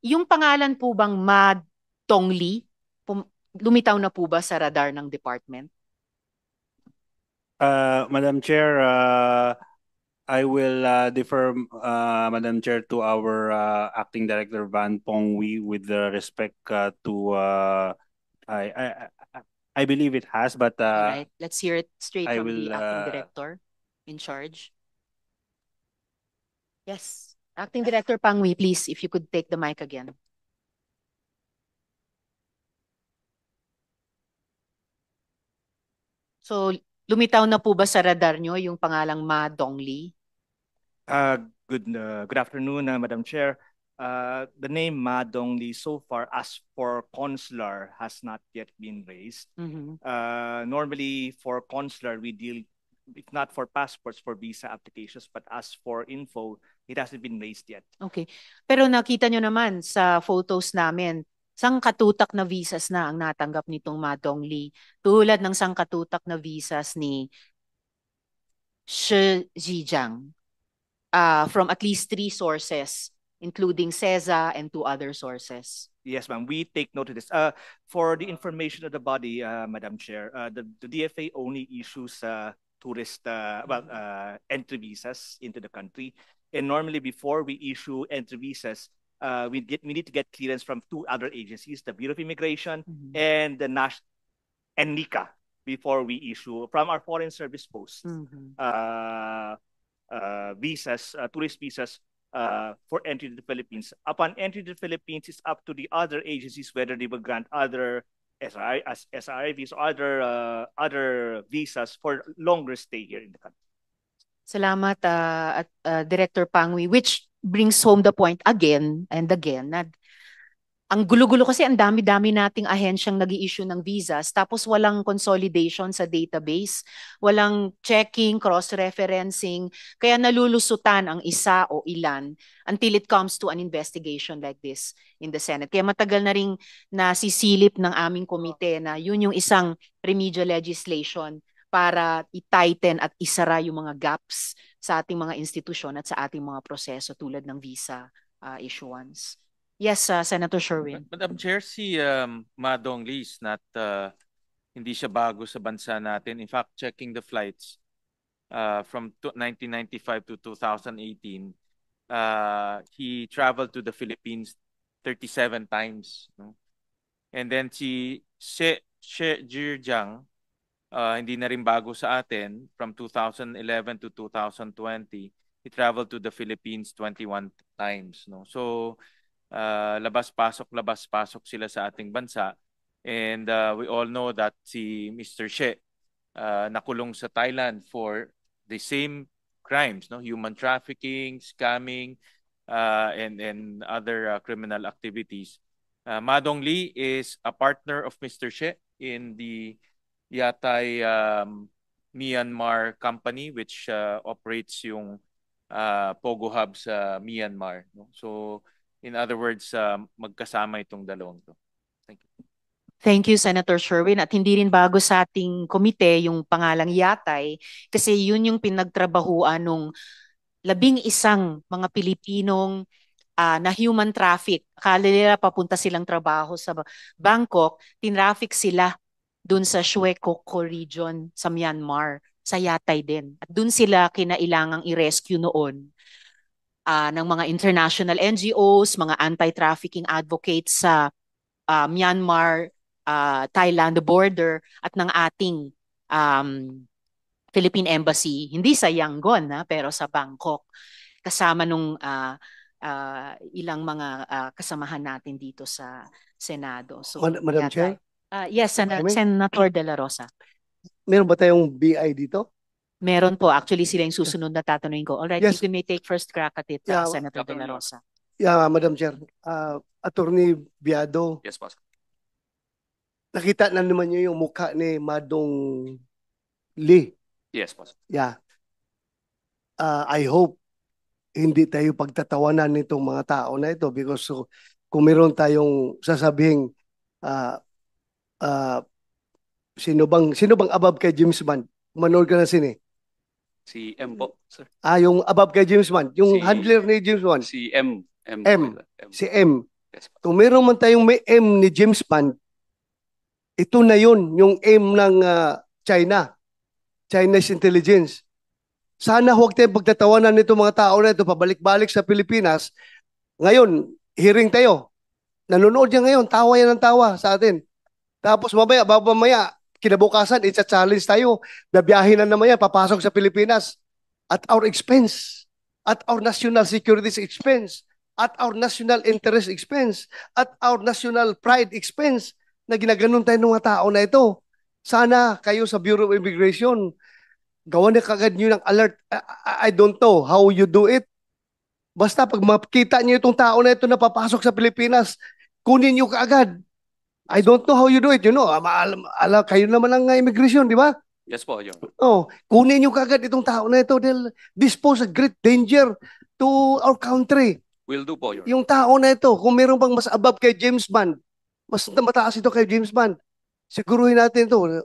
Yung pangalan po bang Ma Dongli, lumitaw na po ba sa radar ng department? Madam Chair, I will defer, Madam Chair, to our Acting Director Van Pongwi with the respect to I, I I I believe it has, but All right, let's hear it straight I from the will acting director in charge. Yes, Acting Director Pangwi, please, if you could take the mic again. So, lumitaw na po ba sa radar nyo yung pangalang Ma Dongli? Good afternoon, Madam Chair. The name Ma Dongli so far as for consular has not yet been raised. Mhm. Normally for consular, we deal, if not for passports, for visa applications, but as for info, it hasn't been raised yet. Okay. Pero nakita nyo naman sa photos namin, sangkatutak na visas na ang natanggap nitong Ma Dongli. Tulad ng sangkatutak na visas ni Shi Zhejiang from at least three sources, including CESA and two other sources. Yes, ma'am. We take note of this. For the information of the body, Madam Chair, the DFA only issues tourist entry visas into the country. And normally, before we issue entry visas, we need to get clearance from two other agencies, the Bureau of Immigration and the National and NICA, before we issue from our foreign service posts visas, tourist visas for entry to the Philippines. Upon entry to the Philippines, it's up to the other agencies whether they will grant other SRIVs or other visas for longer stay here in the country. Salamat, Director Pangwi, which brings home the point again and again na ang gulo-gulo kasi ang dami-dami nating ahensyang nag-i-issue ng visas tapos walang consolidation sa database, walang checking, cross-referencing, kaya nalulusutan ang isa o ilan until it comes to an investigation like this in the Senate. Kaya matagal na ring nasisilip ng aming komite na yun yung isang remedial legislation para i-tighten at isara yung mga gaps sa ating mga institusyon at sa ating mga proseso tulad ng visa issuance. Yes, Senator Sherwin. Madam Chair, si Ma Dongli is not, hindi siya bago sa bansa natin. In fact, checking the flights from 1995 to 2018, he traveled to the Philippines 37 times. No? And then si She Zhejiang, hindi na rin bago sa atin. From 2011 to 2020, he traveled to the Philippines 21 times. No? So, labas-pasok sila sa ating bansa. And we all know that si Mr. She nakulong sa Thailand for the same crimes, no? Human trafficking, scamming, and other criminal activities. Ma Dongli is a partner of Mr. She in the Yatay Myanmar company which operates yung Pogo Hub sa Myanmar. No? So, in other words, magkasama itong dalawang to. Thank you. Thank you, Senator Sherwin. At hindi rin bago sa ating komite yung pangalang Yatay kasi yun yung pinagtrabahuan nung 11 mga Pilipinong na human traffic. Akala nila papunta silang trabaho sa Bangkok, tinraffic sila dun sa Shwekoko region sa Myanmar, sa Yatay din. At dun sila kinailangang i-rescue noon ng mga international NGOs, mga anti-trafficking advocates sa Myanmar, Thailand border at ng ating Philippine Embassy, hindi sa Yangon pero sa Bangkok. Kasama nung ilang mga kasamahan natin dito sa Senado. So, Madam Chair? Yes, Senator De La Rosa. Meron ba tayong BI dito? Meron po. Actually, sila yung susunod na tatanungin ko. Alright, Yes. you may take first crack at it, Yeah, Senator De La Rosa. Yeah, Madam Chair. Attorney Biado, Yes, boss. nakita na naman niyo yung mukha ni Madong Lee. Yes, boss. Yeah. I hope hindi tayo pagtatawanan nitong mga tao na ito because kung meron tayong sasabing sino bang above kay James Bond? Manood ka na sini. Si M po, sir. Yung above kay James Bond, yung handler ni James Bond. Si M. Si M. Yes po. Kung meron man tayong may M ni James Bond, ito na yun, yung M ng China, Chinese intelligence. Sana huwag tayong pagtatawanan nito mga tao na ito pabalik-balik sa Pilipinas. Ngayon, hearing tayo. Nanonood yan ngayon, tawa yan ng tawa sa atin. Tapos mamaya, kinabukasan, it's a challenge tayo. Babiyahin na naman yan, papasok sa Pilipinas. At our expense, at our national security expense, at our national interest expense, at our national pride expense, na ginaganon tayo ng mga tao na ito. Sana kayo sa Bureau of Immigration, gawa na kagad nyo ng alert. I don't know how you do it. Basta pag makita nyo itong tao na ito na papasok sa Pilipinas, kunin nyo kaagad. I don't know how you do it. You know, kayo naman ang immigration, di ba? Yes po, Your Honor. Oh, kunin nyo kaagad itong tao na ito. They'll dispose a great danger to our country. Will do po, Your Honor. Yung tao na ito, kung meron pang mas above kay James Bond, mas mataas ito kay James Bond, siguruhin natin ito. Will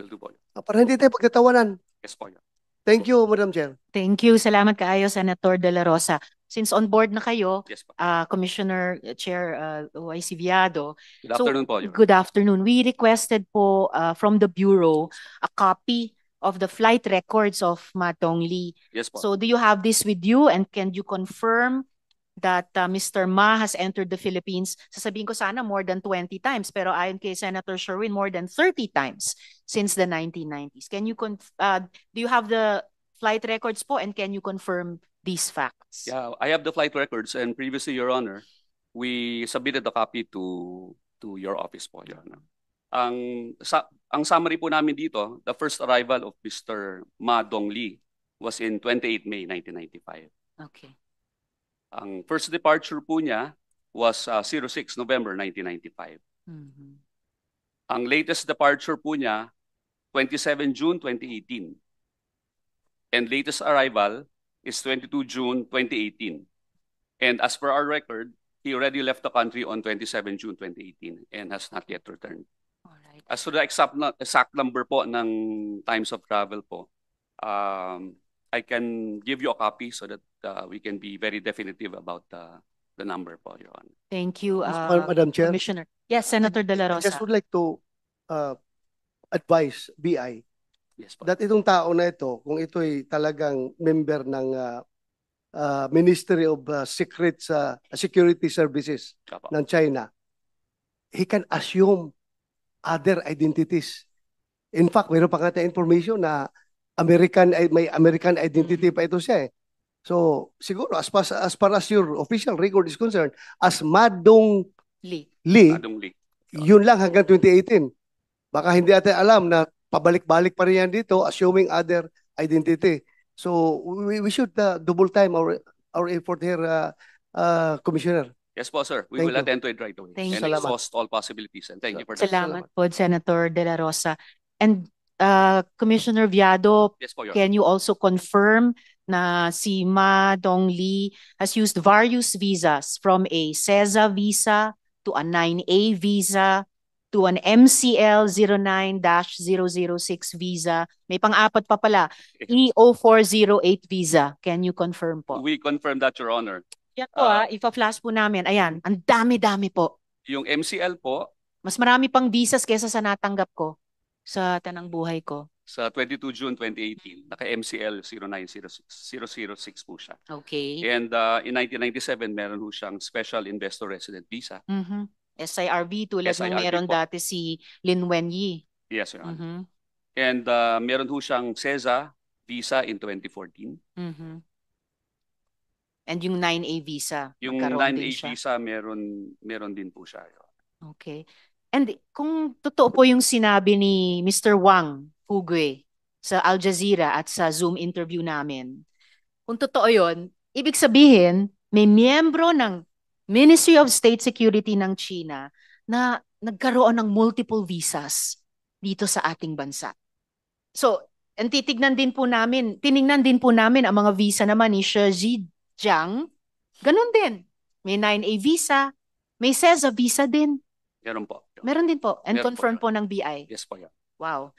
do po, Your Honor. Para hindi tayo pagtatawanan. Yes po, Your Honor. Thank you, Madam Chair. Thank you. Salamat kaayo, Senator De La Rosa. Since on board na kayo, Yes po. Commissioner Chair YC Viado, Good afternoon po, Your Honor. good afternoon. We requested po from the Bureau a copy of the flight records of Ma Dongli. Yes po. So do you have this with you, and can you confirm that Mr. Ma has entered the Philippines? Sasabihin ko sana more than 20 times, pero ayon kay Senator Sherwin, more than 30 times since the 1990s. Can you do you have the flight records po, and can you confirm these facts? Yeah, I have the flight records, and previously, Your Honor, we submitted a copy to your office po, Your Honor. Ang summary po namin dito, the first arrival of Mr. Ma Dongli was in 28 May 1995. Okay. Ang first departure po niya was 06 November 1995. Mhm. Ang latest departure po niya, 27 June 2018. And latest arrival is 22 June 2018. And as per our record, he already left the country on 27 June 2018 and has not yet returned. All right. As to the exact number po ng times of travel po, I can give you a copy so that we can be very definitive about the number po, Your Honor. Thank you, Madam Chair. Commissioner. Yes, Senator De La I just Rosa. would like to advise BI Yes po. that itong tao na ito, kung ito'y talagang member ng Ministry of Security Services Opo. ng China, he can assume other identities. In fact, mayroon pa nga tayong information na may American identity pa ito siya eh. So, siguro, as far as your official record is concerned, as Madong Lee. Lee, Adong Lee. yun lang hanggang 2018. Baka hindi natin alam na pabalik-balik pa rin yan dito, assuming other identity. So, we should double time our effort here, Commissioner. Yes po, sir. We Thank will you. attend to it right away. Thank and you. exhaust all possibilities. And thank you for that. Salamat po, Senator De La Rosa. And Commissioner Viado, Yes po, Your can you also confirm na si Ma Dongli has used various visas, from a CESA visa to a 9A visa to an MCL 09-006 visa. May pang-apat pa pala, EO408 visa. Can you confirm po? We confirm that, Your Honor. Yan po ipa-flash po namin. Ayan, ang dami-dami po. Yung MCL po, Mas marami pang visas kesa sa natanggap ko sa tanang buhay ko. sa 22 June 2018, naka-MCL 0906006 po siya. Okay. And in 1997, meron ho siyang Special Investor Resident Visa. Mhm. SIRV tulad ng SIRV meron po. dati si Lin Wenyi. Yes, Your Honor. Mhm. And meron ho siyang CESA Visa in 2014. Mhm. And yung 9A visa, Yung magkaroon 9A din siya. visa, meron din po siya. Your Honor. Okay. And kung totoo po yung sinabi ni Mr. Wang Fugui sa Al Jazeera at sa Zoom interview namin, kung totoo yun, ibig sabihin, may miyembro ng Ministry of State Security ng China na nagkaroon ng multiple visas dito sa ating bansa. So, and tiningnan din po namin ang mga visa naman ni Shi Zhejiang. Ganun din. May 9A visa, may CESA visa din. Meron po. Your Honor. Meron din po. And Meron po, confirm Your po ng BI. Yes po, Your Honor. Wow.